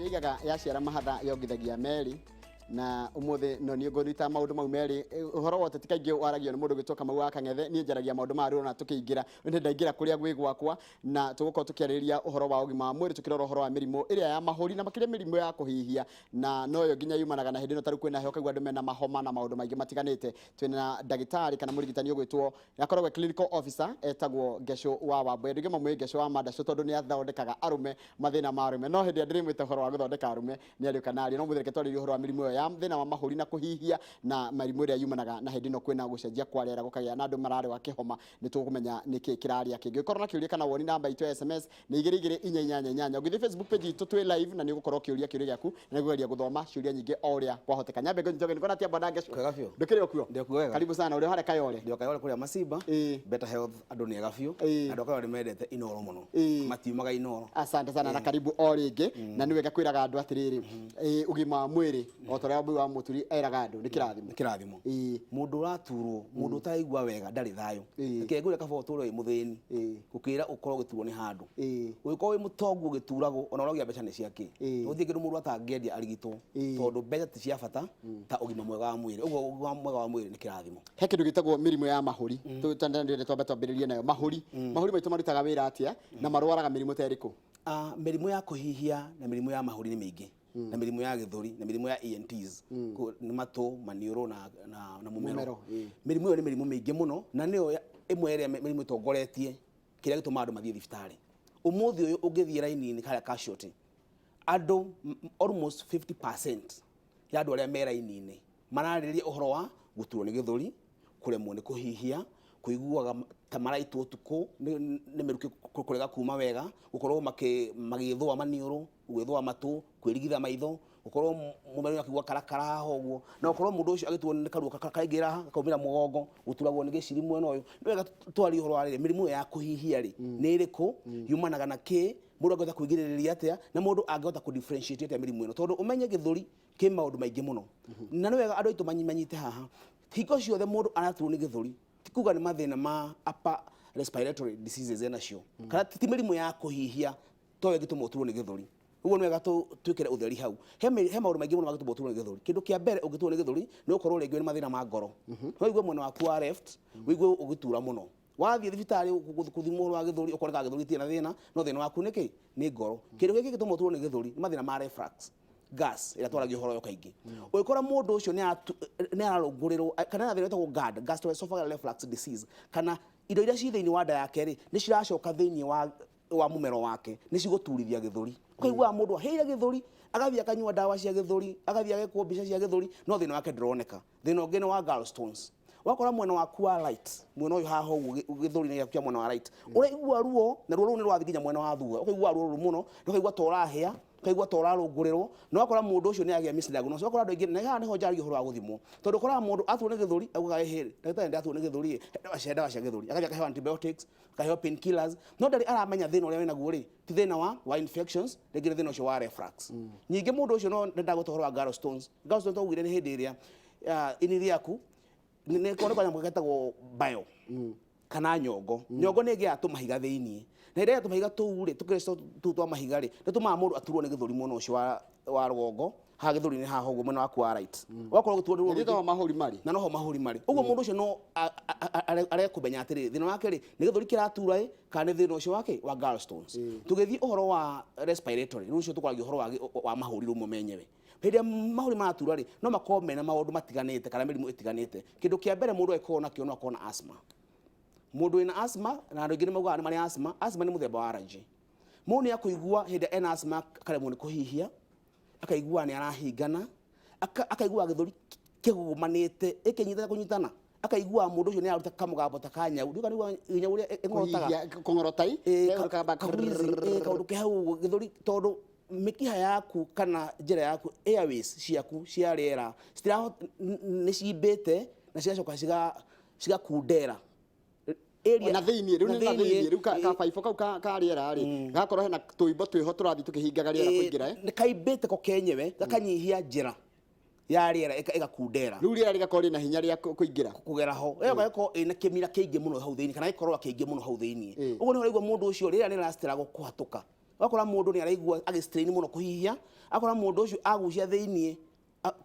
igaga yaciara mahatha yongithagia meri na umuthe no ni ngorita maundu mau meri uhoro wote tikaingi waragio ni mundu gitoka mau akang'ethe ni njaragia maundu maru na tukiingira ndi ndaingira kuria gwi gwakwa na tuguko tukiariria uhoro wa ugima wa mwiri tukirora uhoro wa mirimu iria ya mahuri na makiria mirimu ya kuhihia na noyo nginya yumanaga na hindino taru kwina heho kaigwa andu mena mahoma na maundu maingi matiganite twina ndagitari kana murigitani ugwitwo yakoragwo clinical officer etagwo Ngechu wa Wambe ndige mamwe Ngechu wa Madacu tondu ni athondekaga arume mathina ma arume no hindi ndirimwite uhoro wa guthondeka arume ni ari kanari no muthereke twaririe uhoro wa mirimu ya thina wa mahuri na kuhihia na marimu iria yumanaga na hindino kwina gucenjia kwa rĩera gukagia na andu marari wa kihoma ni tugumenya niki kiraria kingi ukorwo na kiuria kana woni namba itu SMS ni 2288 ugithi Facebook page itu twi live na ni gukorwo kiuria giaku na gugeria guthoma ciuria nyingi oria kwahoteka nyambe njoge niko natia banda Ngechu kagafio ndukire okuo ndikuwega karibu sana uri hare kayore ndio kayore kuria Masimba better health andu ni agafio andu kayore mendete inoro muno matiumaga inoro asante sana na karibu oringi na niwe gakwiraga andu atiriri ugima wa mwiri otoria wa muturi eraga andu ni kirathimo mundu raturwo mundu utaigwa wega ndari thayo kengure kabo turo muthini gukira ukorwo giturwo ni handu ugikorwo wi mutongu gituragwo ona urogia mbeca ni ciake uthie ngiru mundu atangendia arigitwo tondu mbeca ti cia bata ta ugima mwega wa mwiri ugo ugima mwega wa mwiri ni kirathimo he kindu gitagwo mirimu ya mahuri tutandandire twambiririe nayo mahuri maitu marutaga wira atia na marwaraga mirimu teriku mirimu ya kuhihia na mirimu ya mahuri ni mingi na mirimu ya githuri na mirimu ya ENTs ni mato maniuro na mumero mirimu yo ni mirimu mingi muno na niyo imwe ire mirimu tongoretie kiria gituma andu mathie thibitari umuthi uyu ungithie raini-ini karia casualty andu almost 50% ya andu aria me raini-ini marariria uhoro wa guturwo ni githuri kuremwo ni kuhihia kuiguaga ta maraitu utuku ni miruki kurega kuma wega gukorwo magithwa maniuru gwithwa matu kwirigitha maitho gukorwo mumero akigwa karakara hoguo na gukorwo mundu ucio agitwo ni karuo kakaingira kaumira mugongo guturagwo ni giciri mwena uyu ni wega twari uhoro wa mirimu ya kuhihia ri ni iriku yumanaga na ki mundu angehota kwigiriria atia na mundu angehota ku differentiate atia mirimu ino tondu umenye githuri ki maundu maingi muno na ni wega andu aitu manyite haha hingo ciothe mundu araturwo ni githuri tikuga ni mathina ma upper respiratory diseases enacio kana ti mirimu ya kuhihia towe gituma uturwo ni githuri uguo nwega twikire utheri hau he maundu maingi muno magituma uturwo ni githuri kindu kia mbere ugiturwo ni githuri ni ukorwo ringwe ni mathina ma ngoro no igwe mwena waku wa left wigwe ugitura muno wathie thibitari kuthimwo wa githuri ukoreka githuri ti na thina no thina waku niki ni ngoro kindu giki gituma uturwo ni githuri ni mathina ma reflux gas ira twaragio horo yo kaingi ukora mundu ucio ni ararungurirwo kana na thina twa GERD gastroesophageal reflux disease kana indo iria ci thiini wa nda yake ri ni ciracoka thiini wa mumero wake ni ciguturithia githuri kuigwa mundu aheire githuri agathia kanywa dawa cia githuri agathia agekwo mbica cia githuri no thina wake ndroneka thina ungi ni wa gallstones wakora mwena waku wa right mwena uyu haha githuri ni kia mwena wa right uraigwa ruo na ruo ni rwathiginya mwena wa thutha ukaigwa ruo muno ukaigwa torahia kaigwa torarunguriro no akora mundu ucio ni agia misdiagnosis akora andu ingi na haha niho njari uhoro wa guthimwo tondu kora mundu atwo ni githuri aguga ehere ndagitari ndatwo ni githuri ndawa cia githuri akaja kahewa antibiotics kahewa painkillers no ndari aramenya thina uria wina guo ri ti thina wa infections ndegire thina ucio wa reflux nyingi mundu ucio no ndagotohoro wa gallstones tawire ni hindi iria ini riaku ni kone kwa nyambo getagwo bio kana nyongo ni ngia tumahiga thiini na ire tumahiga tuure tukristo twa mahiga ri ndetuma mundu aturwo ni githuri muno ucio wa rugongo ha githuri ni haha uguo mwena waku wa right wakorwo guturwo ni githuri mahuri mari na noho mahuri mari uguo mundu ucio no arekumenya atiri thina wake ri ni githuri kiratura kana thina ucio wake wa gallstones tugithii uhoro wa respiratory rucio tukwagio uhoro wa mahuri rumo menyewe hĩndĩ mahuri maratura ri no makorwo mena maundu matiganite kana mirimu itiganite kindu kia mbere mundu ekoo na kiono akona asthma mundu ina asthma na andu ngine mauga ni mari asthma ni muthemba wa allergy mundu ni akuigua hĩndĩ ena asthma karemwo ni kuhihia akaigua ni arahingana akaigua githuri kigumanite kunyitana akaigua mundu ucio ni aruta kamugambo ta kanyau ndio kanigua inya uria engorotaga kongorotai kaundu ke hau githuri tondu mikiha yaku kana njira yaku airways ciaku cia riera ni cimbite na ciacoka cigakundera area na thiini riu ka paipo kau ka riera ri gakorwo hena tuimbo twiho turathi tukihingaga riera kuingira ni kaimbite ko kenyewe gakanyihia njira ya riera igakundera riu riera rigakorwo na hinya ria kuingira kugera ho gako ina kimira kiingi muno hau thiini kana ikorwa kiingi muno hau thiini uguo ni urigwa mundu ucio riera ni rastira go kuhatuka wakora mundu ni araigua agistrain muno kuhihia akora mundu ucio agucia thiini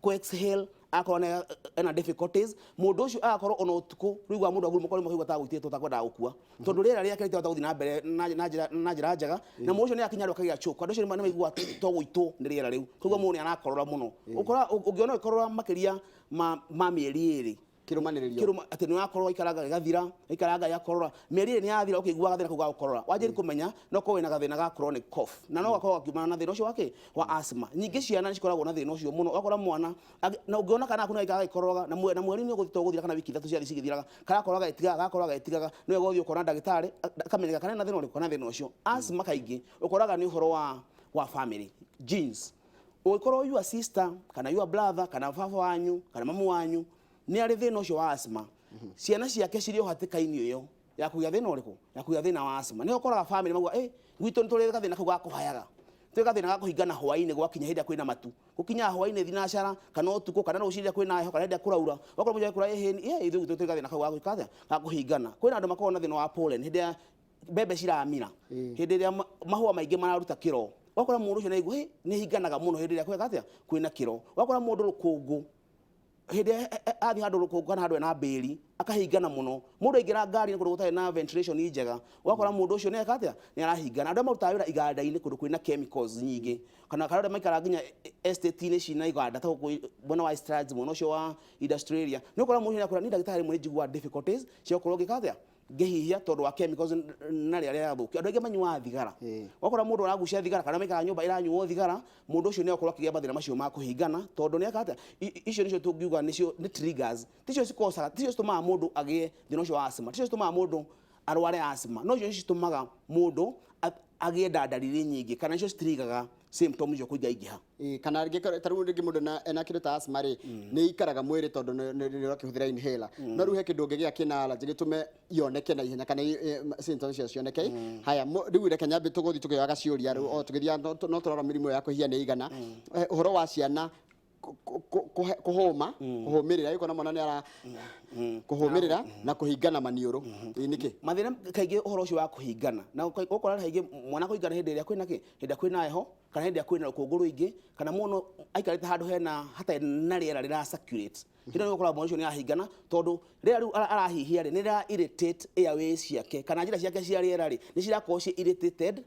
ku exhale akona ena difficulties mundu ucio akorwo ona utuku ruigwa mundu aguru mukori mukiigwa ta gutitwo ta kwenda gukua tondu rira ria kerite guthi na mbere na njira njega na mundu ucio ni akinya rukagia choke andu ucio ni maigua to guitwo ni rira riu kuigwa mundu ni arakorora muno ukora ungiona ikorora makiria ma mieri iri kiruma ati ni wakorora ikaraga gathira ikaraga yakorora mieri ni yathira ukigua gathira kuga gukorora wajiri kumenya no ko wina gathina ga chronic cough na no gakorwo gakiumana na thina ucio wake wa asthma nyingi ciana ni cikoragwo na thina ucio muno wakora mwana na ungiona kana kuna igaga ikoroga na mweri ni guthira kana wiki 3 ciathi cigithiraga kana koroga itigaga no gothi ukona ndagitari akamenyeka kana na thina uri kona thina ucio asthma kaingi ukoraga ni uhoro wa family genes ukorwo your sister kana your brother kana baba wanyu kana mamu wanyu ni ari thina ucio wa asthma ciana ciake cirio hatikaini iyo ya kuya thina uriku ya kuya thina wa asthma ni ukoraga family magwa gwito nturi gathina kuga kuhayaga twega thina ga kuhingana hwaini gwakinya hinda kwina matu gukinya hwaini thinacara kana utuku kana ruciria kwina heho kana hinda kuraura wakora muja kura ithu twega thina kuga gwikatha ga kuhingana kwina andu makona thina wa pollen hinda bebe ciramira hindi ria mahua maingi mararuta kiro wakora mundu ucio naigua ni hinganaga muno hindi ria kwega atia kwina kiro wakora mundu rukungu hindi athi handu rukungu kana handu ena mbiri akahingana muno mundu aingira ngari ni kundu gutari na ventilation njega wakora mundu ucio ni akatia ni arahingana andu maruta wira iganda-ini kundu kwina chemicals nyingi kana kana maikara nginya estate ni cina iganda ta bona wa strides muno ucio wa industrial ni ukora mundu ni akora ni ndagitari mwe njigua difficulties cia ukorwo gikatia ngehihia tondu wa chemicals na ria yathukia andu aingi manyua thigara wakora mundu aragucia thigara kana maikara nyumba iranyuo thigara mundu ucio ni akorwo kigia mathina macio ma kuhingana tondu ni akata icio nicio tungiuga nicio ni triggers ticio cikosa ticio citumaga mundu agie thina ucio wa asthma ticio citumaga mundu arware asthma no icio citumaga mundu agie ndariri nyingi kana icio citrigaga symptoms icio kuingiha kana ringi taru ringi mundu ena kindu ta asthma ri ni ikaraga mwiri tondu ni rakihuthira inhaler no ruhe kindu ngi giakina ala gitume yoneke na ihenya kana symptoms icio cioneke haya riu reke nyambe tuguthi tukiyaga ciuria riu o tugithia no turora mirimu ya kuhihia ni igana uhoro wa ciana kuhumirira yuko na mwana ni ara kuhumirira na kuhingana maniuru niki mathina kaingi uhoro ucio wa kuhingana na ukora kaingi mwana kuhingana hindi ria kwina ki hindi kwina heho kana hindi kwina rukungu ruingi kana muno aikarite handu hena hata na riera rira circulate hindi ni ukora mwana ucio ni ahingana tondu riera riu arahihia ri ni rira irritate airways ciake kana njira ciake cia riera ri ni cirakorwo ci irritated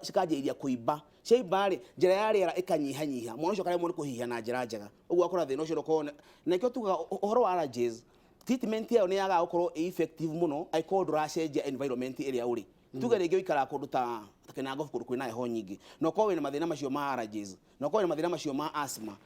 cikanjiria kuimba ciaimba njira ya riera ikanyihanyiha mwana ucio karemwo ni kuhihia na njira njega uguo akora thina ucio rukone na ikio tuga uhoro wa allergies treatment yao ni yaga gukorwo effective muno aikorwo nduracenjia environment area uri tuga ringi uikara kundu ta kinango kundu kwina heho nyingi no ko wina mathina macio ma allergies no ko wina mathina macio ma asthma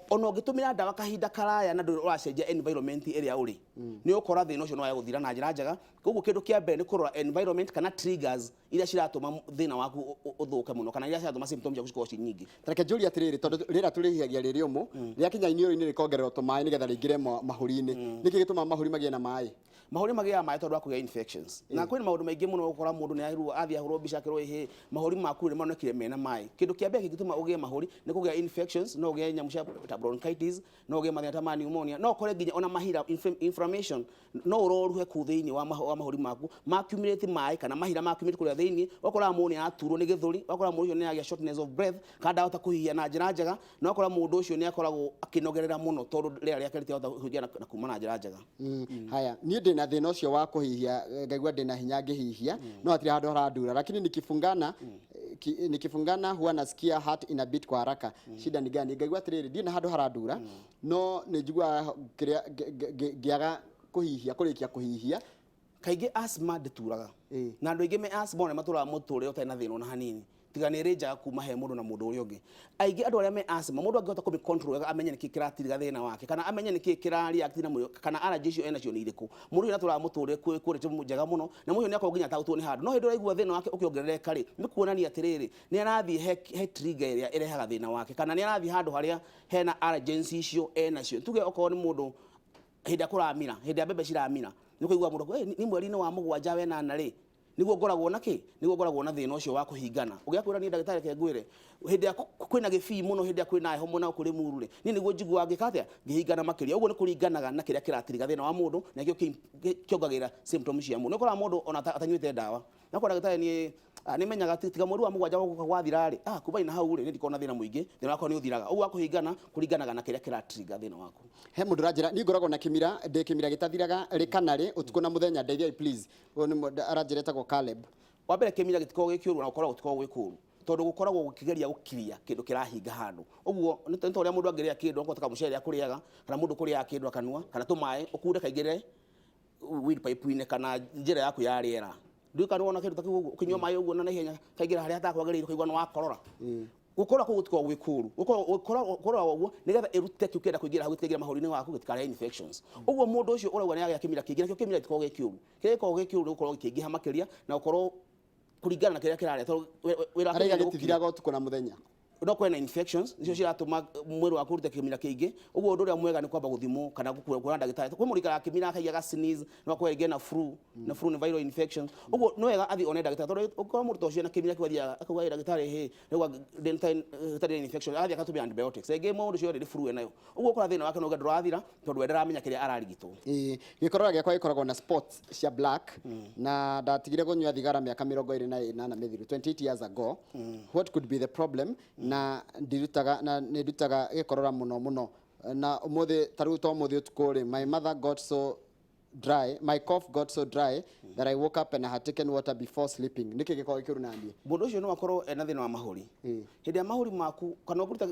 ono ugitumira ndawa kahinda karaya na ndu uracenjia environment area uri ni ukora thina ucio no ya guthira na njira njega koguo kindu kia mbere ni kurora environment kana triggers iria ciratuma thina waku uthuke muno kana iria ciratuma symptoms ciaku cikorwo nyingi tareke njuri atiriri tondu rira turihiagia riri umu ria kinya iniuri-ini rikongererwo tumai nigetha ringire mahuri-ini niki gituma mahuri magie na mai mahuri magia mai tondu wa kugia infections na kwina maundu maingi muno ukora mundu ni athi ahurwo bica kirwo ihe mahuri maku ni monekire mena mai kindu kia mbere gituma ugie mahuri ni kugia infections no ugie nyamu cia bronchitis no ugie mathina ta ma pneumonia no ukore nginya ona mahira inflammation no uroruhe ku thiini wa mahuri maku ma accumulate mai kana mahira ma accumulate kuria thiini wakora mundu ni aturwo ni githuri wakora mundu ucio ni agia shortness of breath kada hota kuhihia na njira njega no wakora mundu ucio ni akoragwo akinogerera muno tondu rĩa rĩake rĩtihota kũhihia na kuma na njĩra njega haya niĩ ndĩna thĩna ũcio wa kũhihia ngaigua ndĩna hinya ngĩhihia no hatirĩ handũ harandura lakini nikifungana huwa nasikia heart in a beat kwa haraka shida ni gani ngaigua atĩrĩrĩ ndirĩ na handũ harandura no nĩnjigua kĩrĩa ngĩaga kũhihia kũrĩkia kũhihia kaingĩ asthma ndĩturaga na andũ aingĩ me asthma nĩ matũraga mũtũrĩre ũtarĩ na thĩna ona hanini tiga nĩ rĩnjaga kuma he mũndũ na mũndũ ũrĩa ũngĩ aingĩ andũ arĩa me asthma mũndũ angĩhota kũmĩ control amenye nĩkĩ kĩratiriga thĩna wake kana amenye nĩkĩ kĩrareact na mwĩrĩ kana allergy icio enacio nĩ irĩkũ mũndũ ũyũ natũraga mũtũrĩre kũrĩte njega mũno na mũndũ ũyũ nĩakorwo nginya ataũtwo nĩ handũ no hĩndĩ ũraigua thĩna wake ũkĩongerereka rĩ nĩ kuonania atĩrĩrĩ nĩ arathiĩ he trigger ĩrĩa ĩrehaga thĩna wake kana nĩ arathiĩ handũ harĩa hena allergens icio enacio tuge okorwo nĩ mũndũ hĩndĩ kũramira hĩndĩ mbembe ciramira nĩ kũigua mũndũ nĩ mweri-inĩ wa mũgwanja wenana rĩ niguo ngoragwo na ki niguo ngoragwo na thina ucio wa kuhingana ugiakwira ni ndagitari ke ngwire hindi ya kwina gibii muno hindi ya kwina heho muno kuri murure ni niguo njigua ngikatia ngihingana makiria uguo ni kuringanaga na kiria kiratiriga thina wa mundu na kio kiongagira symptoms cia mundu ukora mundu ona atanyuite ndawa nakora ndagitari ni nĩ menyaga tiga mweri wa mũgwanja gwathira rĩ kuba ina hau rĩ ndikona thĩna mũingĩ thĩna wakwa nĩ ũthiraga ũguo akũhingana kũringanaga na kĩrĩa kĩratrigger thĩna waku. He mũndũ ranjĩra nĩ ngoragwo na kĩmira ndĩ kĩmira gĩtathiraga rĩ kana rĩ ũtukũ na mũthenya ndeithia please aranjĩra etagwo Caleb. Wa mbere kĩmira gĩtikoragwo gĩkĩũru na gũkoragwo gũtikoragwo gwĩkũru tondu gukoragwo gũkĩgeria gũkiria kindu kirahinga handu uguo ni to uria mundu angeria kindu ngotaka mucere akuriaga kana mundu kuria kindu akanua kana tumae ukunde kaigire wind pipe ine kana njira yaku ya riera ndikana wona kindu takiu ukinywa mai uguo na ihenya kaigira haria atakwagiriire kuigwa no wakorora gukora ku gutiko gwikuru gukora uguo nigetha irute kiukenda kuingira hagu tigira mahuri-ini waku gitikare infections uguo mundu ucio uragwa ni agya kimira kingira kio kimira gitiko gikiuru kiriko gikiuru ukorwo gikingiha makiria na ukorwo kuringana na kiria kirare to wira arega gitithiraga utuko na muthenya no kwena infections nicio ciratuma mwiri waku urute kimira kingi uguo undu uria mwega ni kwamba guthimwo kana gukura ndagitari kwa murika kimira kaiyaga sneeze no kwenge na flu na flu ni viral infections uguo no wega athi one ndagitari tondu ukora mundu tocio na kimira kiwathia akauga ndagitari he nigwa dental infection athi akatumia antibiotics ege mundu cio ri flu enayo uguo ukora thina wake no ndurathira tondu ndĩramenya kiria ararigitwo gikorora giakwa gikoragwo na spots cia black na ndatigire kunywa thigara miaka 28 mithiru 28 years ago what could be the problem na ndirutaga gikorora muno na umuthi taru to umuthi utukuri my mother got so dry my cough got so dry that I woke up and I had taken water before sleeping niki gikoro kiru nandie mundu ucio no akorwo ena thina wa mahuri hindi ya mahuri maku kana ukuruta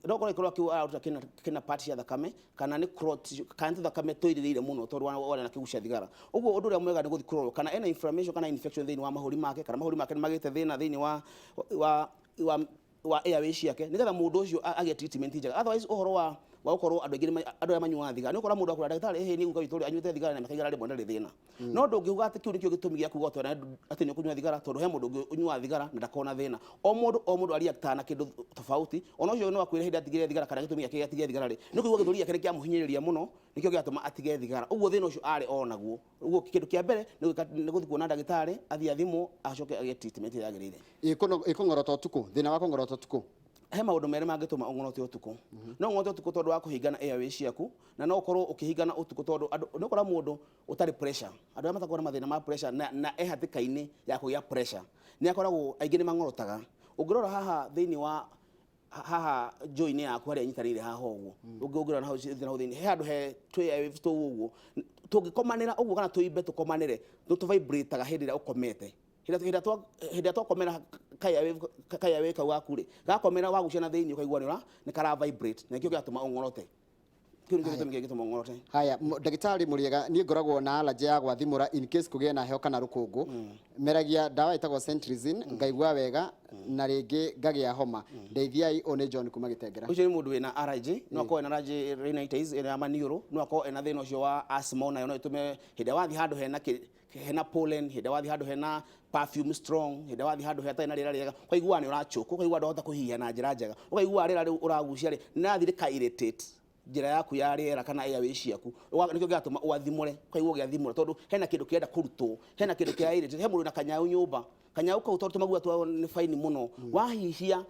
no korwo ikorwo kiu aruta kina part ya thakame kana ni clot kana thakame toirire muno tondu wona na kigucia thigara uguo undu uria mwega ni guthi kurorwo kana ena inflammation kana infection thini wa mahuri make kana mahuri make ni magite thina thini wa airways yake nigetha mundu ucio age treatment njega otherwise uhoro wa gukorwo andu aingĩ manyuaga thigara ni ukora mundu akora ndagitari he ni gukaitũri anyuite thigara na makaigara rimwe ndarĩ thina no ndũngĩuga atĩ kiu nĩkĩo gĩtũmi gĩa kuga atĩ nĩ ũkũnyua thigara tondu he mundu ũngĩ ũnyuaga thigara na ndakona thina o mundu ariactaga na kĩndũ tofauti ona ũcio no akwĩre hĩndĩ atigire thigara kana gĩtũmi gĩake atigire thigara rĩ nĩ kũigua gĩthũri gĩake nĩ kĩamũhinyĩrĩria mũno nĩkĩo gĩatũma atige thigara ũguo thina ũcio arĩ onaguo ũguo kĩndũ kĩa mbere nĩ gũthi kuona ndagĩtarĩ athi athimwo acoke agĩe treatment ĩrĩa yagĩrĩire ikũng'orota ũtukũ thina wa kũng'orota ũtukũ he maundu mere mangituma ung'orote utuku no ung'orote utuku tondu wa kuhingana airways yaku na no ukorwo ukihingana utuku tondu no kora mundu utari pressure andu amatakora mathina ma pressure na hatikaini ya kugia pressure ni akoragwo aingĩ ni mang'orotaga ungirora haha thini wa haha joint yaku haria nyitarire haha uguo ungirora na thina ho thini he andu he twi airways to uguo tungikomanira uguo kana tuimbe tukomanire tu vibrataga hindi ria ukomete hĩndĩ twakomera kaya weka wakure gakomera wagucia na thĩinĩ ukaigua nĩ kara vibrate na kĩo gĩatũma ũng'orote kĩu nĩkĩo gĩtũmi gĩtũma ũng'orote. Haya ndagĩtarĩ Mũriega niĩ ngoragwo na allergy ya gwathimũra in case kũgĩe na heho kana rũkũngũ meragia ndawa ĩtagwo Centrizine ngaigua wega na rĩngĩ ngagĩa homa ndeithiai one John kuma Gĩtengera. Ũcio nĩ mũndũ wĩna allergy no akorwo ena allergy rhinitis ĩrĩa ya maniũrũ no akorwo ena thĩna ũcio wa asthma nayo no ĩtũme hĩndĩ wathi handũ hena pollen hĩndĩ wathi handũ hena perfume strong hĩndĩ wathi handũ hatarĩ na rĩera rĩega ũkaigua nĩ ũrachoka ũkaigua ndũhota kũhihia na njĩra njega ũkaigua rĩera rĩu ũragucia rĩ nĩrathi rĩka irritate njĩra yaku ya rĩera kana airways yaku nĩkĩo gĩatũma wathimũre ũkaigua ũgĩathimũra tondũ hena kĩndũ kĩrenda kũrutwo hena kĩndũ kĩa irritate he mũndũ na kanyau nyũmba kanyau kau tondũ tũmagua twao nĩ fine mũno wahihia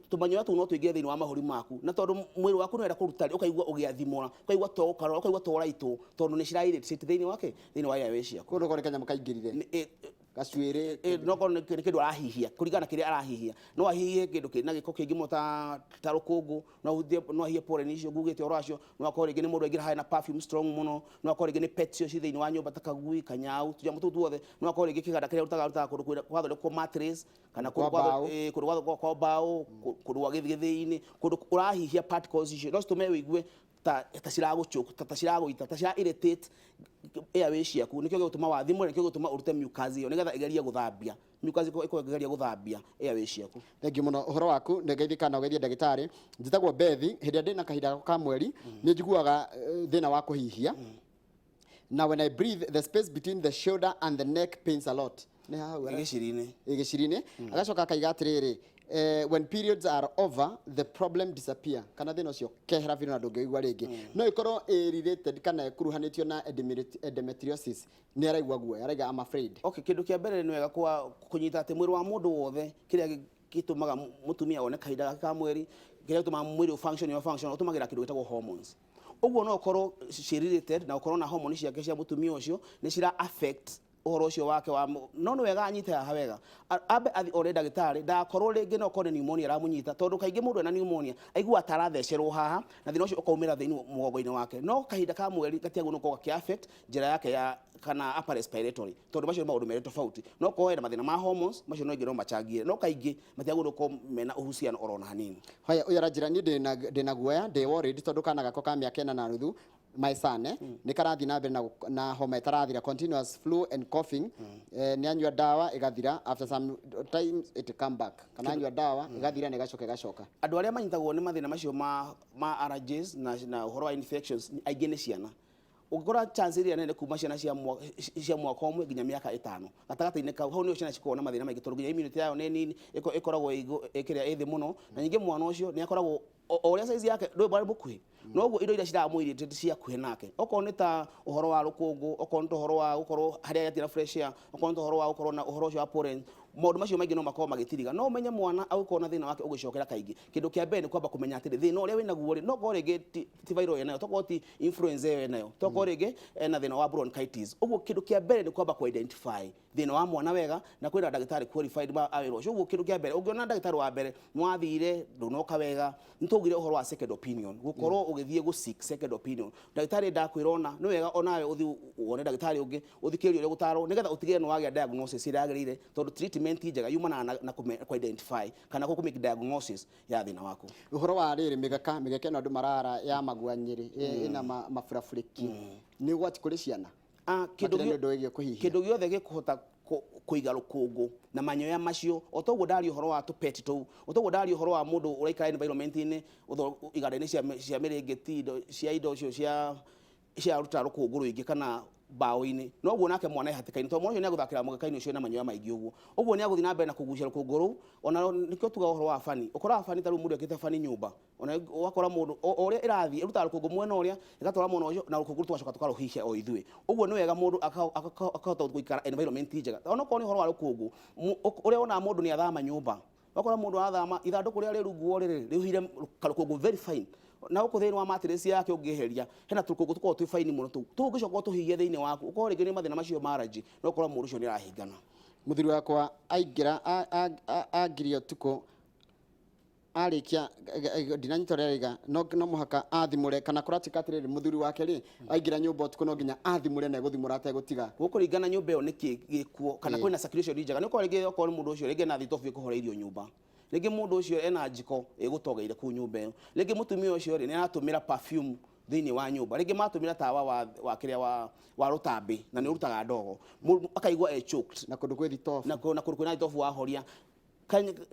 tumanyoya tu no tuingie thĩinĩ wa mahuri maku na tondu mwĩrĩ waku no wenda kũruta ũkaigua ũgĩathimũra ũkaigua tokara ũkaigua toraitũ tondu nĩ cirairĩte thĩinĩ wa airways yaku kũndũ kũrĩ kanyamũ kaingĩrire gacuĩrĩ no korwo nĩ kĩndũ arahihia kũringana kĩrĩa arahihia no ahihie kĩndũ kĩna gĩko kĩngĩ mo ta rũkũngũ no ahihie pollen icio ngugĩte oracio no akorwo rĩngĩ nĩ mũndũ aingĩra harĩ na perfume strong mũno no akorwo rĩngĩ nĩ pets icio ci thĩinĩ wa nyũmba ta kagui kanyau tũnyamũ tũu tuothe no akorwo rĩngĩ kĩganda kĩrĩa rutaga kũndũ gwathondekwo mattress kana kũndũ gwa mbaũ kũndũ gwa gĩthĩinĩ kũndũ ũrahihia particles icio no citũme wĩigue ta ciragũchoka ta ciragũita ta cira irritate airways yaku nikio gĩtũma wathimũre nikio gĩtũma urute mucus iyo nigetha igerie gũthambia mucus ĩgerie gũthambia airways yaku. Thengiũ mũno ũhoro waku ndegeithĩka na ũgeithie ndagĩtarĩ njĩtagwo Bethi hĩndĩ ndĩ na kahinda ka mweri nĩ njiguaga thĩna wa kũhihia na when I breathe the space between the shoulder and the neck pains a lot nĩ hau gĩcirinĩ agacoka akaiga atĩrĩrĩ when periods are over the problem disappear kana thina ucio kehera vino na ndũngĩigua rĩngĩ no ikorwo related kana ĩkuruhanĩtio na endometriosis nĩ araigua guoya araiga I'm afraid. Okay kĩndũ kĩa mbere nĩ wega kũnyita atĩ mwĩrĩ wa mũndũ wothe kĩrĩa gĩtũmaga mũtumia one kahinda gake ka mweri kĩrĩa gĩtũmaga mwĩrĩ function ũtũmagĩra kĩndũ gĩtagwo hormones ũguo no ũkorwo related na ũkorwo na hormones ciake cia mũtumia ũcio nĩ cira affect uhoro ucio wake wa no no wega anyite haha wega abe athi ore ndagitari ndakorwo ringi no kone pneumonia ramunyita tondu kaingi mundu ena pneumonia aigua atarathecerwo haha na thina ucio ukaumira thiini mugongo-ini wake no kahinda ka mweri gatiagu no ko gaki affect njira yake ya kana upper respiratory tondu macio maundu mere tofauti no ko hena mathina ma hormones macio no ingiro machangie no kaingi matiagu no ko mena uhusiano orona hanini haya uya ranjira ni ndina guoya ndi worried tondu kana gako ka miaka 4 na nuthu my son ni karathi na mbere na homa itarathira continuous flu and coughing ni anywa dawa igathira after some time it come back kana anywa dawa igathira na igacoka andu aria manyitagwo ni mathina macio ma allergies na uhoro wa infections aingĩ nĩ ciana ukora chance iria nene kuma ciana cia mwaka umwe nginya miaka 5 gatagata-inĩ kau hau nĩ ciana cikoragwo na mathina maingĩ tondu nginya immunity yao nĩ nini ikoragwo ikiria ithi muno na nyingĩ mwana ucio nĩ akoragwo oria size yake ndwe bari bukuhi noguo indo iria ciramwirite cia kuhe nake okorwo nĩ ta uhoro wa rukungu okorwo nĩ uhoro wa gukorwo haria yatira fresh air okorwo nĩ uhoro wa gukorwo na uhoro wa pollen maundu macio maingĩ no makorwo magĩtiriga no umenye mwana agũkorwo na thĩna wake ũgĩcokera kaingĩ kĩndũ kĩa mbere nĩ kwamba kũmenya atĩrĩ thĩna ũrĩa wĩna guo no korwo rĩngĩ ti viral ĩnayo tokorwo ti influenza ĩnayo tokorwo rĩngĩ na thĩna wa bronchitis ũguo kĩndũ kĩa mbere nĩ kwamba identify thĩna wa mwana wega na kwĩna ndagĩtarĩ qualified ba awĩrwo ũcio ũguo kĩndũ kĩa mbere ũngĩona ndagĩtarĩ wa mbere mwathire ndũnoka wega nĩtũgire ũhoro wa second opinion gũkorwo ũgĩthiĩ gũ seek second opinion ndagĩtarĩ ndakwĩrona nĩ wega onawe ũthi wone ndagĩtarĩ ũngĩ ũthikĩrĩrie ũrĩa gũtarwo nĩgetha ũtigĩre nĩ wagĩa diagnosis ĩrĩa yagĩrĩire tondu treatment njega yumana na ku identify kana ku make diagnosis ya thina wako uhoro wa rĩrĩ mĩgeka no andũ marara ya maguanyĩrĩ ina maburabũrĩki nĩ gwati kũrĩ ciana kĩndũ gĩothe gĩkũhota kuiga rukungu na manyoya macio otoguo ndari uhoro wa tupeti tu otoguo ndari uhoro wa mundu uraikara environment-ini iganda-ini cia mirengeti cia indo cio cia ruta rukungu ruingi kana bao-ini noguo nake mwana hatikaini to mwana nĩ aguthakira mũgeka-ini ucio na manyoya maingĩ ũguo nĩ aguthi na mbere na kugucia rukungu rũu ona nikio tuga uhoro wa fani ukora fani taru mundu ekite fani nyumba ona wakora mundu uria irathi iruta rukungu mwena uria igatwara mwena ucio na rukungu twacoka tukaruhihia o ithui ũguo nĩ wega mundu akahota gũikara environment njega ona korwo nĩ uhoro wa rukungu uria ona mundu nĩ athama nyumba wakora mundu athama ithandũkũ rĩa rĩrunguo rĩrĩ rĩuhire rukungu very fine na uko thĩinĩ wa matirĩci yake ũngĩeheria hena tũrũkũngũ tũkoragwo twĩ faini mũno tũngĩcoka tũhihie thĩinĩ waku ũkorwo rĩngĩ nĩ mathĩna macio ma allergy no ũkorwo mũndũ ũcio nĩ arahingana mũthuri wakwa aingĩra angirio tuko arikia ndinanyita rĩga no mũhaka athimũre kana kũratika atĩrĩrĩ mũthuri wake rĩ aingĩra nyũmba tuko no nginya athimũre na gũthimũra ategũtiga gũkũringana nyũmba ĩyo nĩ gĩkuo kana kwĩna circulation njega nĩ ũkorwo rĩngĩ okorwo mũndũ ũcio rĩngĩ na thitobu ĩkũhora irio nyũmba rĩngĩ mũndũ ũcio ena njiko ĩgũtogeire kũu nyũmba ĩyo rĩngĩ mũtumia ũcio rĩ nĩ aratũmĩra perfume thĩinĩ wa nyũmba rĩngĩ matũmĩra tawa wa kĩrĩa wa rũtambi na nĩ ũrutaga ndogo akaigua choked na kũndũ kwĩ thitobu na kũndũ kwĩna thitobu wahoria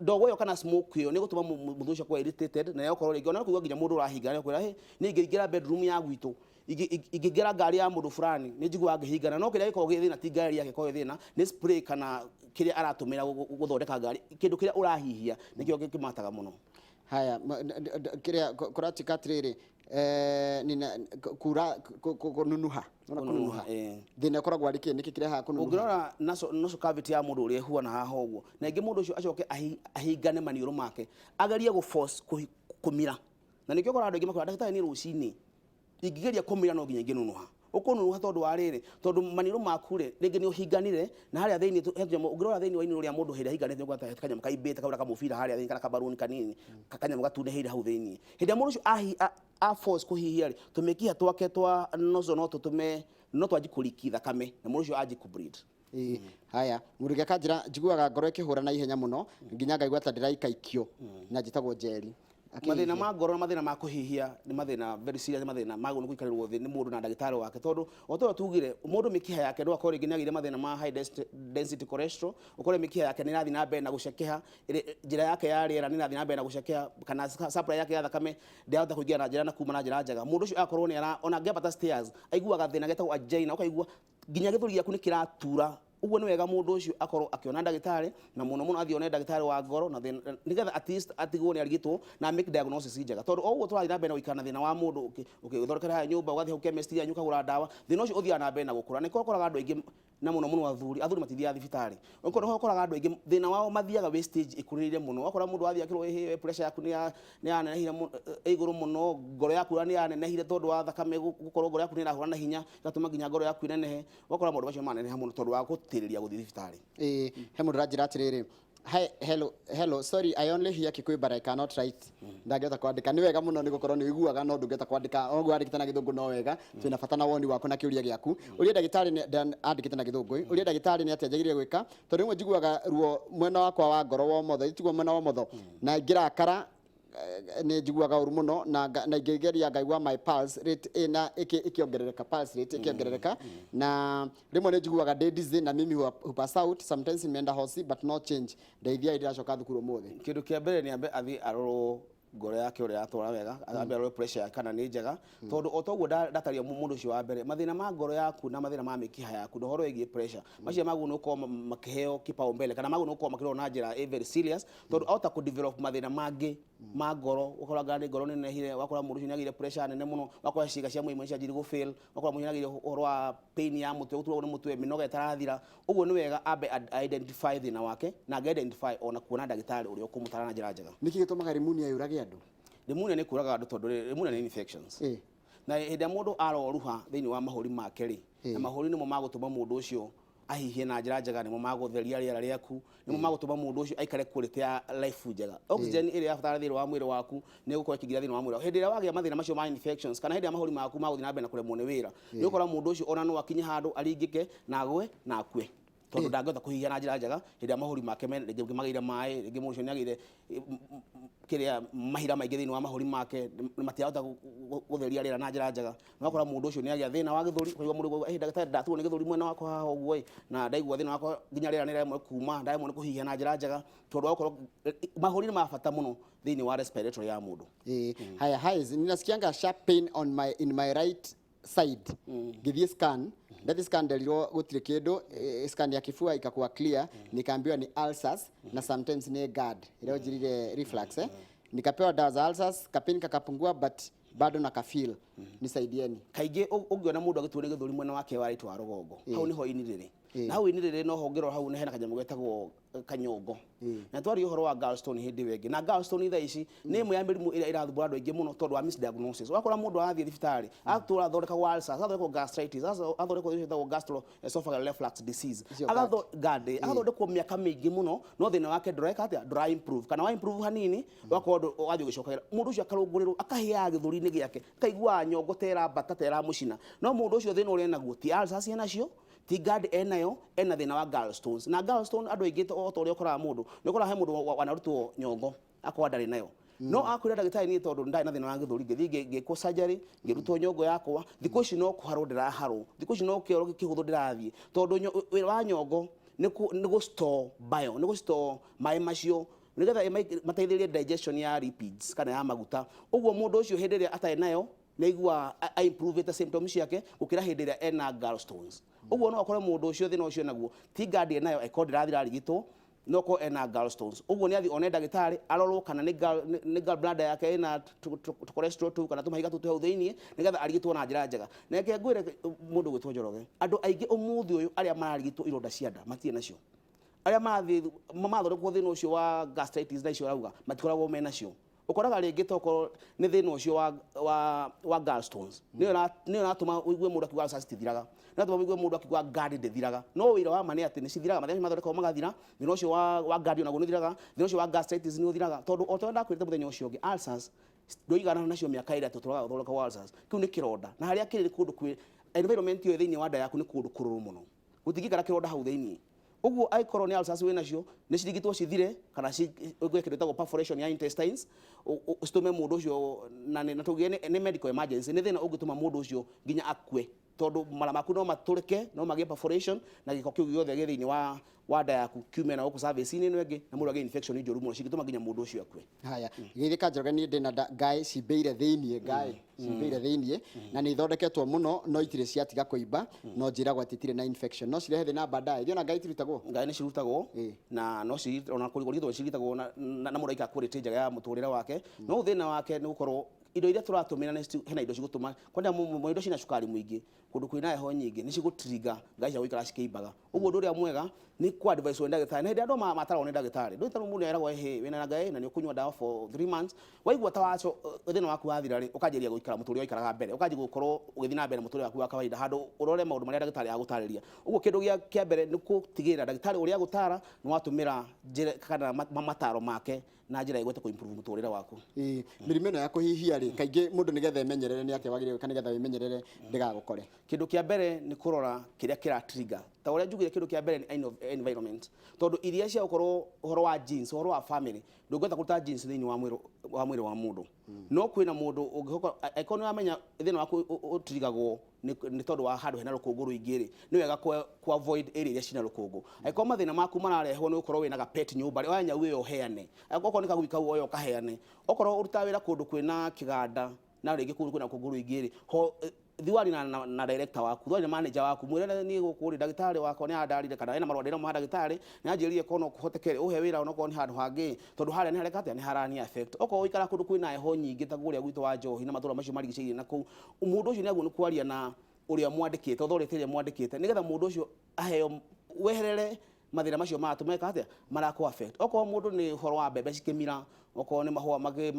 ndogo ĩyo kana smoke ĩyo nĩ gũtũma mũndũ ũcio kwa irritated na yakorwo rĩngĩ ona kũigua nginya mũndũ ũrahinga nĩ kwĩra nĩ ingĩingĩra bedroom ya gwitũ ingĩingĩra ngari ya mũndũ fulani nĩ njiguaga ngĩhingana no kĩrĩa gĩkoragwo gĩ thĩna ti ngari yake korwo thĩna nĩ spray kana kĩrĩa aratũmĩra gũthondeka ngari kĩndũ kĩrĩa ũrahihia nĩkĩo gĩkĩmataga mũno haya kĩrĩa kũratika atĩrĩrĩ nina kununuha thina koragwo arĩ nĩkĩ kĩrehaga kũnunuha ũngĩrora nasal cavity ya mũndũ ũrĩa ĩhuana haha ũguo na ingĩ mũndũ ũcio acoke ahingane maniũrũ make agerie gũforce kũmira na nĩkĩo ũkora andũ aingĩ makwĩra ndagĩtarĩ niĩ rũcinĩ ingĩgeria kũmira no nginya ingĩnunuha ũkũnunuha tondũ wa rĩrĩ tondũ maniũrũ maku rĩ rĩngĩ nĩ ũhinganire na harĩa thĩinĩ ũngĩrora thĩinĩ wa iniũrũ rĩa mũndũ hĩndĩ ahinganĩte ũgwata kanyamũ kaimbĩte kaura kamũbira harĩa thĩinĩ kana kabaruni kanini kanyamũ gatunĩhĩire hau thĩinĩ hĩndĩ mũndũ ũcio a force kũhihia rĩ tũmĩkiha twake twa nozo no tũtũme no twanji kũriki thakame na mũndũ ũcio anji kũbleed haya mũrige kanjĩra njiguaga ngoro ĩkĩhũra na ihenya mũno nginya ngaigua ta ndĩraikaikio na njĩtagwo njeri mathĩna ma ngoro na mathĩna ma kũhihia nĩ mathĩna very serious mathĩna ma gũikarĩrwo thĩ nĩ mũndũ na ndagĩtarĩ wake tondũ otoyo tugire mũndũ mĩkiha yake no akorwo rĩngĩ nĩ agĩire mathĩna ma high density cholesterol ũkorwo mĩkiha yake nĩ ĩrathiĩ na mbere na gũcekeha njĩra yake ya rĩera nĩ ĩrathiĩ na mbere na gũcekeha kana supply yake ya thakame ndĩrahota kũingĩra na njĩra na kuma na njĩra njega mũndũ ũcio akorwo nĩ ona angĩambata stairs aiguaga thĩna getagwo angina ũkaigua nginya gĩthũri gĩaku nĩ kĩratura uguo ni wega mundu ucio akorwo akiona ndagitari na muno athione ndagitari wa ngoro na nigetha at least atigwo ni arigitwo na make diagnosis njega tondu o uguo twathira na mbere na ikana thina wa mundu ukithorokera nyumba ugathi hu chemist ya nyuka gura ndawa thina ucio uthia na mbere na gukura niko koraga andu aingi na muno athuri matithia thibitari ukoro koraga andu aingi thina wao mathiaga wastage ikurire muno wakora mundu athia kirwo pressure yaku ni yanenehire iguru muno ngoro yaku ni yanenehire tondu wa thakame gukorwo ngoro yaku ni irahura na hinya gatuma nginya ngoro yaku inenehe wakora mundu bacio maneneha muno tondu wa gutiriria guthi thibitari he mundu ranjira atiriri hi hello sorry I only hear Kikuyu but I cannot write ndageta kwandika ni wega muno ni gukorwo ni wiguaga no ndungeta kwandika ogu andikita na githungu no wega twina bata na woni wako na kiuria giaku uria ndagitari ni andikita na githungu uria ndagitari ni atenjagirie gwika tondu imwe njiguaga ruo mwena wakwa wa ngoro wa motho itigwo mwena wa motho na ngirakara ni njiguaga uru muno na ngigeria ngaigua my pulse rate ina ikiongerereka pulse rate ikiongerereka na rimwe ni njiguaga dizzy na mimi who pass out sometimes imeenda hosi but no change ndaithia iracoka thukuru mothe kindu kia mbere ni ambe athi aroro ngoro yake uria atwara wega ambe aroro pressure kana ni njega tondu otoguo ndataria mundu ucio wa mbere mathina ma ngoro yaku na mathina ma mikiha yaku ndohoro igi pressure macio magu no ko makiheo kipao mbele kana magu no ko makiro na njira very serious tondu auta ku develop mathina mangi ma ngoro ukoraga ni ngoro ni nehire wakora mundu ucio nagire pressure nene muno wakora ciga cia mwimwe cia jiri go fail wakora mundu nagire horo wa pain ya mutwe guturwo ni mutwe minoga itarathira uguo ni wega ambe identify thina wake na identify ona kuona ndagitari uria ukumutara na njira njega niki gitumaga rimunia yurage andu rimunia ni kuraga andu tondu rimunia ni infections na hinde mundu aroruha thiini wa mahuri make ri na mahuri nimo magutuma mundu ucio ahihie na njira njega nimo magutheria riera riaku nimo magutuma mundu ucio aikare quality ya life njega oxygen iria abatara thiini wa mwiri waku ni gukorwo ikigira thiini wa mwiri hinde ria wagia mathina macio ma infections kana hinde ya mahuri maku maguthi na mbere na kuremwo ni wira ni ukora mundu ucio ona no akinye handu aringike na agwe na akue tondu ndangihota kuhihia na njira njega hinde ya mahuri make rĩngĩ magire mai rĩngĩ mundu ucio ni agire kiria mahira maingi thiini wa mahuri make matiahota gutheria riera na njira njega ngakora mundu ucio ni agia thina wa githuri kuigwa mundu ndagitari ndatuo ni githuri mwena wakwa haha uguo na ndaigua thina wakwa nginya riera ni remwe kuma ndaimwe ni kuhihia na njira njega tondu wakorwo mahuri ni mabata muno thiini wa respiratory ya mundu haya highs ninasikianga sharp pain in my right side ngithie scan that scan ndelirwo gutire kindu scan ya kifua ikakuwa clear nikaambiwa ni ulcers na sometimes ni GERD ile jirire reflux nikapewa dawa za ulcers kapini kakapungua but bado nakafeel nisaidieni kaingi ungiona mundu agituo ni githuri mwena wake wa right wa rugongo hau niho inirire na hau inirire no hongero hau ne hena kanyamu getagwo kanyongo na twari uhoro wa gallstone hindi wengi na gallstone tha ici ni imwe ya mirimu ira irathubura andu aingi muno tondu wa misdiagnosis wakora mundu athie thibitari atura thoreka wa ulcers athoreka gastritis athoreka thitha gastroesophageal reflux disease athoreka miaka mingi muno no thina wake ndureka atia dry improve kana wa improve hanini wakorwo wathie gicokera mundu ucio akarungurirwo akahia githuri-ini giake kaigua nyongo tera bata tera mucina no mundu ucio thina uri naguo ti ulcers enacio ti GERD enayo ena thina wa gallstones na gallstone andu aingi otoria ukora mundu ni ukora he mundu wanarutwo nyongo akwa ndari nayo no akwira ndagitari ni tondu ndai na thina wa githuri ngithii ngiko surgery ngirutwo nyongo yakwa thikũ ici no kuharo ndiraharwo thikũ ici no kioro kihuthu ndirathie tondu wira wa nyongo ni go store bio ni go store mai macio nigetha mateithĩrĩrie digestion ya lipids kana ya maguta uguo mundu ucio hĩndĩ ĩrĩa atarĩ nayo naigua improve the symptoms ciake gukira hĩndĩ ĩrĩa ena gallstones uguo no akore mundu ucio thina ucio naguo ti GERD nayo eko ndirathira rigitwo no ko ena gallstones uguo ni athi one ndagitari arorwo kana ni gallbladder yake ina cholesterol tu kana tumahiga tu hau thiini nigetha arigitwo na njira njega neke ngwire mundu gwitwo Njoroge andu aingi umuthi uyu aria mararigitwo ironda cia nda matie nacio aria mathoreko thina ucio wa gastritis na icio rauga matikoragwo mena cio ukoraga ringi toko ni thina ucio wa gallstones ni natuma uigue mundu akiwa ulcers tithiraga natuma uigue mundu akiwa GERD ndithiraga no wira wa mane ati ni cithiraga mathina mathoreko magathira thina ucio wa GERD naguo nithiraga thina ucio wa gastritis ni uthiraga tondu otonda kwirite muthenya ucio ungi ulcers ndoigana nacio miaka ira tuturaga uthoreka ulcers kiu ni kironda na haria kiri kundu kwi environment yo thiini wa nda yaku ni kundu kururu muno gutingikara kironda hau thiini uguo aikorwo ni ulcers wina cio ni cirigitwo cithire kana gwikirĩtwo perforation ya intestines ustume mundu ucio na tugie ni medical emergency ni thina ungituma mundu ucio nginya akue tondu mara maku no maturike no magie perforation na giko kiu giothe gi thiini wa nda yaku kiume na guku service ini no engi na mundu agi infection njuru muno cingituma nginya mundu ucio akue. Haya githika njoroge ni ndina ngai cimbeire thiini ngai cimbeire thiini na ni ithondeketwo muno no itire ciatiga kuimba no njiragwo atitire na infection no cirehe thina baadaye thiona ngai tirutagwo ngai ni cirutagwo na no ona kurigithwo cirigithagwo na mundu aika quality njega ya muturire wake no thina wake ni gukorwo indo iria turatumira ni hena indo cigutuma kwenda mu indo cina cukari mwingi kundu kwina heho nyingi ni cigutiriga ngai cia guikara cikeibaga uguo ndu ria mwega ni ku advice wenda ndagitari na hindi andu matara ni ndagitari ndu taru mundu eragwo wina ngai na ni ukunywa dawa for 3 months waigua ta wacho thina waku wathira ri ukanjiria guikara muturire uikaraga mbere ukanji gukorwo ugithina mbere muturire waku wa kawaida handu urore maundu maria ndagitari agutariria uguo kindu kia mbere ni kutigirira ndagitari uria agutara ni watumira kana mataro make na njira igwete ku improve muturire waku. Mirimu ino ya kuhihia ri kaingi mundu nigetha imenyerere ni atia wagire kana nigetha imenyerere ndigagukore. Kindu kia mbere ni kurora kiria kira trigger ta uria njugire kindu kia mbere ni environment tondu iria cia ukorwo horo wa genes horo wa family ndungweta kuruta genes thiini wa mwiri wa mundu no kwina mundu ungihoka ikono yamenya thina waku utrigagwo ni tondu wa handu hena rukungu ruingiri ni wega ku avoid area iria cina rukungu aiko mathina maku mararehwo ni ukorwo wina ga pet nyumba ri wanya wiyo heane aiko ni kagwika uyo kaheane okorwo uruta wira kundu kwina kiganda na ringi kundu kwina rukungu ruingiri ho thiwani na director waku thiwani na manager waku mwirene ni gukuri ndagitari wakwa ni andarire kana ena marwa ndira mu ndagitari ni anjirie kono kuhotekere uhe wira onoko ni handu hangi tondu haria ni harekate ni harani affect oko ikara kundu kwina heho nyingi ta guria gwitu wa njohi na matura macio marigicirie na ku mundu ucio ni agu ni kwaria na uria mwandikite authority iria mwandikite nigetha mundu ucio aheo weherere mathira macio matumeka atia marako affect oko mundu ni horo wa bebe cikimira oko ni mahua mage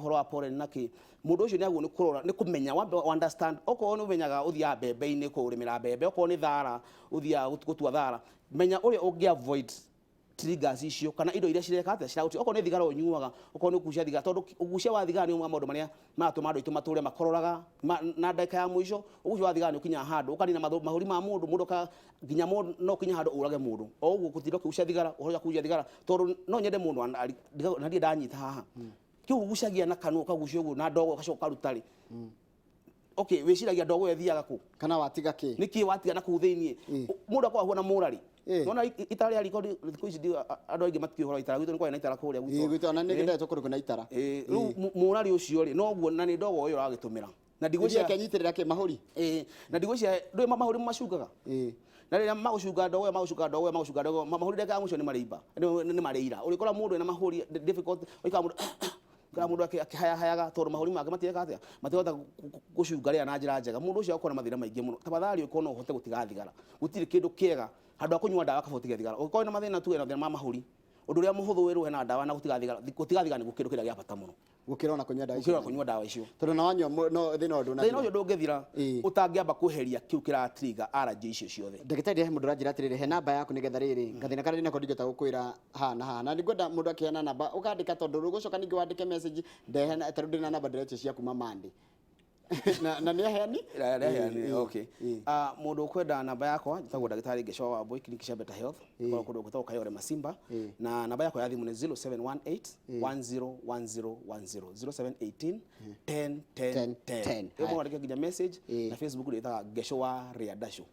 horo wa pollen naki mundu ucio ni agu ni kurora ni kumenya understand oko ni umenyaga uthia bebe ini kurimira bebe oko ni thara uthia gutua thara menya uria ungi avoid triggers icio kana indo iria cireka atia cirauti oko ni thigara unyuaga oko ni kucia thigara tondu ugucia wa thigara ni umwe maundu maria matuma andu itu mature makororaga na ndaka ya mwisho ugucia wa thigara ni ukinya handu ukanina mahuri ma mundu ka ginya mundu no kinya handu urage mundu o uguo kutiro kucia thigara uhoja kucia thigara tondu no nyende mundu na ndi ndanyita haha kiu ugucagia na kanu kagucia uguo na ndogo kacoka rutari okay wiciragia ndogo ethiaga ku kana watiga ki niki watiga na ku thiini mundu akwa huona murari nona itara ya record thiku ici andu aingi matikihora itara gwitu ni kwa na itara kuria gwitu gwitu ona nigenda tukuru na itara murari ucio ri no guo na ni ndogo uyo uragitumira na ndigwicia kenyitirira ki mahuri na ndigwicia ndwe mahuri macungaga na rĩrĩa magũcunga ndogo mahuri ndeka ya mũico nĩ marimba nĩ marĩira ũrĩkora mũndũ ena mahuri difficult oika mũndũ kana mundu akihayaga tondu mahuri make matieka atia matihota gucunga ria na njira njega mundu ucio akona mathira maingi muno tabathari ukona uhote gutiga thigara gutiri kindu kiega handu akunywa dawa kabotiga thigara ukona na mathina tu ena thina mahuri undu ria muhuthu wiru hena dawa na gutiga thigara ni kindu kiria gia bata muno gukirona kunywa dawa icio tondu na wanywa no thina undu ucio ndungithira utangiamba kuheria kiu kira trigger allergy icio ciothe ndagitari he mundu ranjira atiriri he namba yaku nigetha riri ngathina karia nako ndigeta gukwira na ndigwenda mundu akiana namba ukandika tondu rugucoka ningi wandike message ndehe na taru ndina namba direct cia kuma mandi na ni heani okay mundu ukwenda namba yakwa njitagwo ndagitari Ngechu wa boy clinic cia Better Health kwa kundu gutao Kayore Masimba na namba yakwa ya thimu ni 0718 101010 0718 101010 emo wandike nginya message na Facebook ni itaga Ngechu wa Riadashu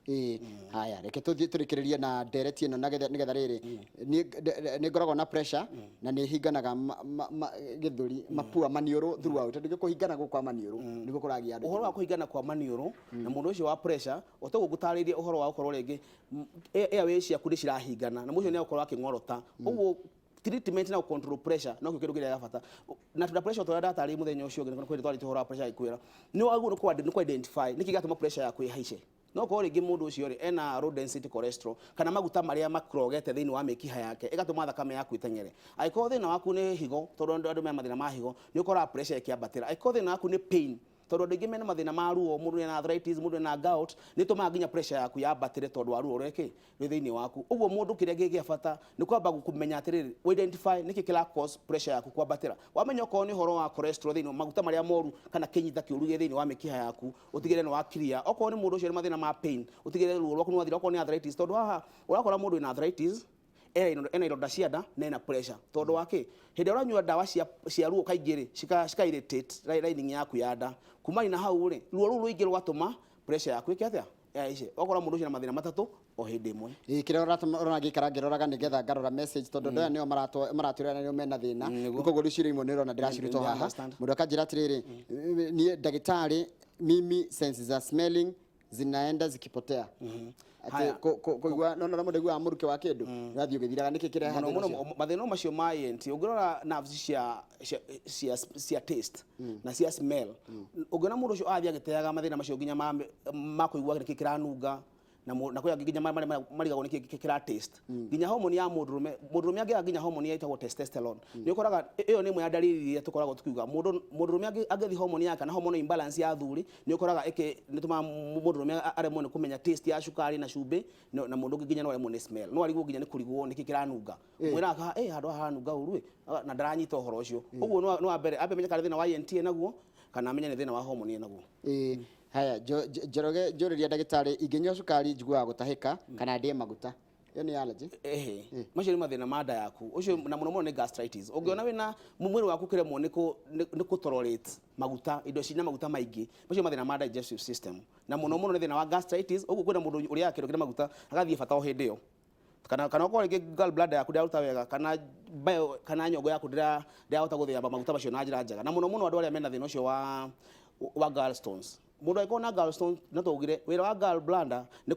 haya reke turikiririe na direct ino nigetha riri ni ngoragwo na pressure na ni hinganaga githuri mapua maniuru throughout ndikuhingana gukwa maniuru ndikukuragi uhoro wa kuhingana kwa maniuru na mundu ucio wa pressure utagugutaririe uhoro wa ukorwo ringi airways yaku ni cirahingana na mucio ni ukorwo akingorota uguo treatment na control pressure no kindu kiria gabata na tuna pressure twara datari muthenya ucio ngi kwenda twari tuhora pressure ikwira ni wagu ni ku identify niki gatuma pressure yaku ihaice no ko ringi mundu ucio ri ena low density cholesterol kana maguta maria makrogete thiini wa mekiha yake igatuma thakame yaku itengere aiko thina waku ni higo tondu andu me mathina ma higo ni ukora pressure ikiambatira aiko thina waku ni pain tondu ndingi mena mathina ma ruo mundu ena arthritis mundu ena gout ni tuma nginya pressure yaku yambatire tondu wa ruo reke ri thiini waku uguo mundu kiria giki bata ni kwamba gukumenya atiriri identify niki kila cause pressure yaku kwambatira wamenya ko ni horo wa cholesterol thiini maguta maria moru kana kinyitha kiuru thiini wa mekiha yaku utigire ni wa clear oko ni mundu ucio ni mathina ma pain utigire ruo rwaku ni wathira oko ni arthritis tondu haha urakora mundu ena arthritis ena ironda cia nda na ena pressure tondu wake hindi uranyua dawa cia ruo kaingiri cika irritate lining yaku ya nda kuma ina hau ri ruo ruingi rwatuma pressure yaku ikiatia ice okora mundu ucio na mathina matatu o hindi imwe kire rona gikara ngiroraga nigetha ngarora message tondu ndoya nio maratwira nio mena thina nikogo rucire imwe nirona ndiracirutwo haha mundu akanjira atiriri ni ndagitari mimi senses za smelling zinaenda zikipotea ati kuigua nona mundu gwa muruke wa kindu rathio githiraga niki kire haha mathina macio ma ENT ungirora nerves cia taste na cia smell ungiona mundu ucio athia giteaga mathina macio nginya ma kuigua niki kiranunga na kwa nginya marigago niki kira taste nginya hormone ya mundurume angia nginya hormone ya itagwo testosterone ni ukoraga iyo ni imwe ya dalili iria tukoragwo tukiuga mundurume angethi hormone ya kana hormone imbalance ya thuri ni ukoraga nituma mundurume aremwe ni kumenya taste ya shukari na cumbi na mundu nginya no aremwe ni smell no arigwo nginya ni kurigwo niki kiranunga mwira aka handu haranunga uru na ndaranyita uhoro ucio uguo no ambere menya kana thina wa ENT naguo kana menya ni thina wa hormone naguo haya joroge njuriria ndagitari inginywa cukari njiguaga gutahika kana ndie maguta iyo ni allergy macio ni mathina ma nda yaku ucio na muno ni gastritis ungiona wina mwiri waku kiremwo ni ku tolerate maguta indo cina maguta maingi macio mathina ma digestive system na muno ni thina wa gastritis uguo kwina mundu uria kindu kina maguta agathie bata o hindi iyo kana ko rege gallbladder yaku ndaruta wega kana nyongo yaku ndahota guthia maguta macio na njira njega na muno andu aria mena thina ucio wa gallstones mundu aikona gallstone na tugire wira wa gallbladder ni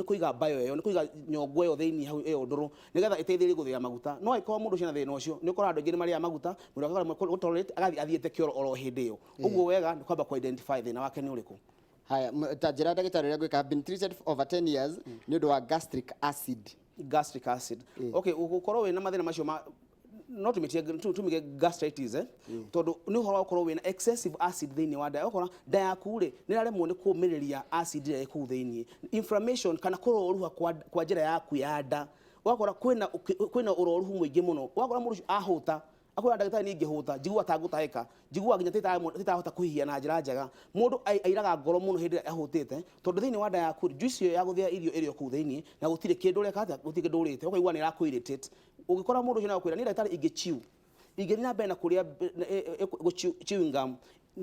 kuiga bio yo ni kuiga nyongo yo thiini hau iyo nduru nigetha iteithirie guthia maguta no aikona mundu cina thina ucio ni ukora andu ngiri maria maguta mundu akora tolerate agathi athiete kioro oro hindi iyo uguo wega ni kwamba ku identify thina wake ni uriku haya tajira ndagitari ria gwika been treated for over 10 years ni undu wa gastric acid okay ukorwo wina mathina macio not tumige gastritis tondu ni uhoro ukorwo wina excessive acid thiini wa nda ukora nda yaku ri ni raremwo ni kumiriria acid ria iku thiini inflammation kana kuroruha kwa njira yaku ya nda wakora kwina uroruhu mwingi muno wakora mundu ahuta akora ndagitari ni ngihuta njigua ta gutahika njigua nginya titahota kuhihia na njira njega mundu airaga ngoro muno hindi ahutite tondu thiini wa nda yaku juice ya guthia irio ku thiini na gutire kindu reka gutire kindu urite ukaigua ni irakuirritate ugikora mundu ucio na kwira ni ndagitari ingi na mbere na kuria chewing gum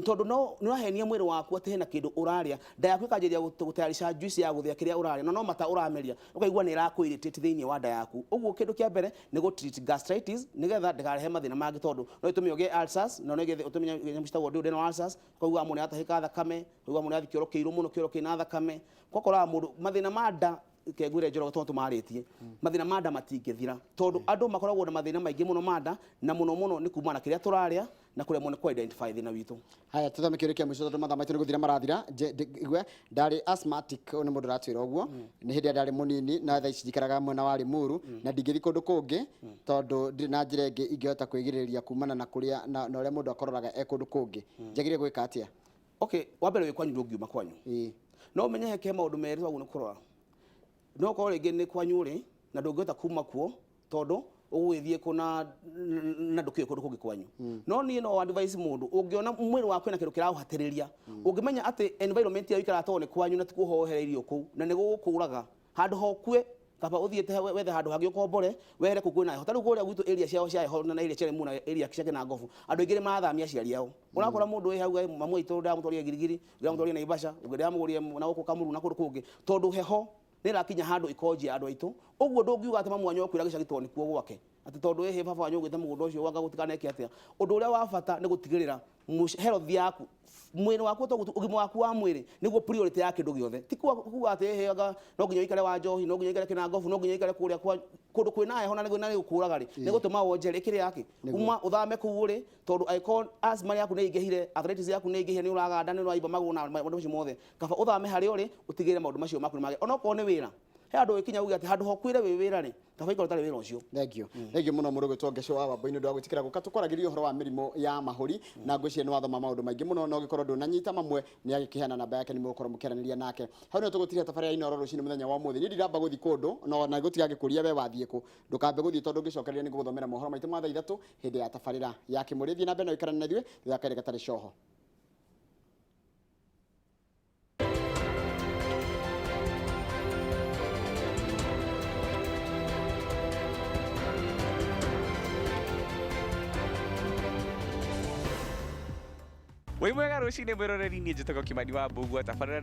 tondu no ahenia mwiri waku ati hena kindu uraria nda yaku ikanjiria gutayarisha juice ya guthia kiria uraria no mata urameria ukaigua ni irakuirritate thiini wa nda yaku uguo kindu kia mbere ni go treat gastritis nigetha ndikarehe mathina mangi tondu no itumie uge ulcers no nige utumie nyamustagwo duodenal ulcers ukaigua mundu atahika thakame ukaigua mundu athi kioro kiiru muno kioro kina thakame kokora mundu mathina ma nda kegwire njoro tondu maritie mathina ma nda matingithira tondu andu makoragwo na mathina maingi muno ma nda na muno ni kumana kiria turaria na kure muno ku identify thina witu haya tuthame kiuri kia mwisho tondu mathaa maitu ni guthira marathira igwe ndari asthmatic ni mundu ratwira uguo ni hindi ndari munini na thaa ici njikaraga mwena wa Limuru na ndingithi kundu kungi tondu ndiri na njira ingi ingihota kwigiriria kumana na kuria na uria mundu akororaga kundu kungi njagire gwika atia okay wambere wi kwanyu ndungiuma kwanyu no menye heke maundu meri wagu ni kurora no ko rege ni kwanyu ri na ndungihota kuma kuo tondu ugwithie kuna na ndukio kundu kungi kwanyu no ni no advice mundu ungiona mwiri waku na kindu kirauhatiriria ungimenya ati environment ya ikara tone kwanyu na tikuhohereirio ku na ni gukuraga handu hokue kaba uthiete wethe handu hangi ukombore wehere kukwina heho taru kuria gwitu area ciao cia heho na area cia muna area ciake na ngofu andu ingire mathamia ciari yao urakora mundu wi hau mamu itu nda mutwaria girigiri nda mutwaria na ibasha ugiria mugurie na guku kamuru na kundu kungi tondu heho nira kinya handu ikoji andu aitu uguo ndungiuga ati mamu wanyu kwira gicagitwo ni kuo gwake ati tondu ehe baba wanyu ugite mugundo ucio wanga gutikana eki atia undu uria wa bata ni gutigirira health yaku mwiri waku ugima waku wa mwiri niguo priority ya kindu giothe ti kuga ati ehe anga no nginya ikare wa njohi no nginya ikare kina ngofu no nginya ikare kuria kwa kundu kwina heho na niguo gukuraga ri nigutuma wonjere kiri yake uma uthame kuu ri tondu icon asthma yaku ni ingihire arthritis yaku ni ingihire ni uraganda ni uraiba maguru na maundu macio mothe kaba uthame hari uri utigire maundu macio maku ni mage onoko ni wira he andu ikinya ugi ati handu hokwire wi wira ri kaba ikoro tari wira ucio thank you muno murugo twangesho wa wambo-ini ndu agutikira guka tukoragiria uhoro wa mirimu ya mahuri na ngwiciria ni wathoma maundu maingi muno no gikorwo ndunanyita mamwe ni agikihana namba yake ni mukorwo mukiraniriria nake hau ni tugutira tafaria ino roro cini muthenya wa muthi ni ndiramba guthi kundu no na gutiga gikuria we wathie ku ndukambe guthi tondu ngicokereria ni guthomera mohoro maitu ma thaa ithatu hindi ya tafarira ya kimurithi na beno ikarana na ithuĩ thakaire gatari coho Wĩ mwega rũcinĩ mwĩroreri, niĩ njĩtagwo Kimani wa Mbũgua tabarĩra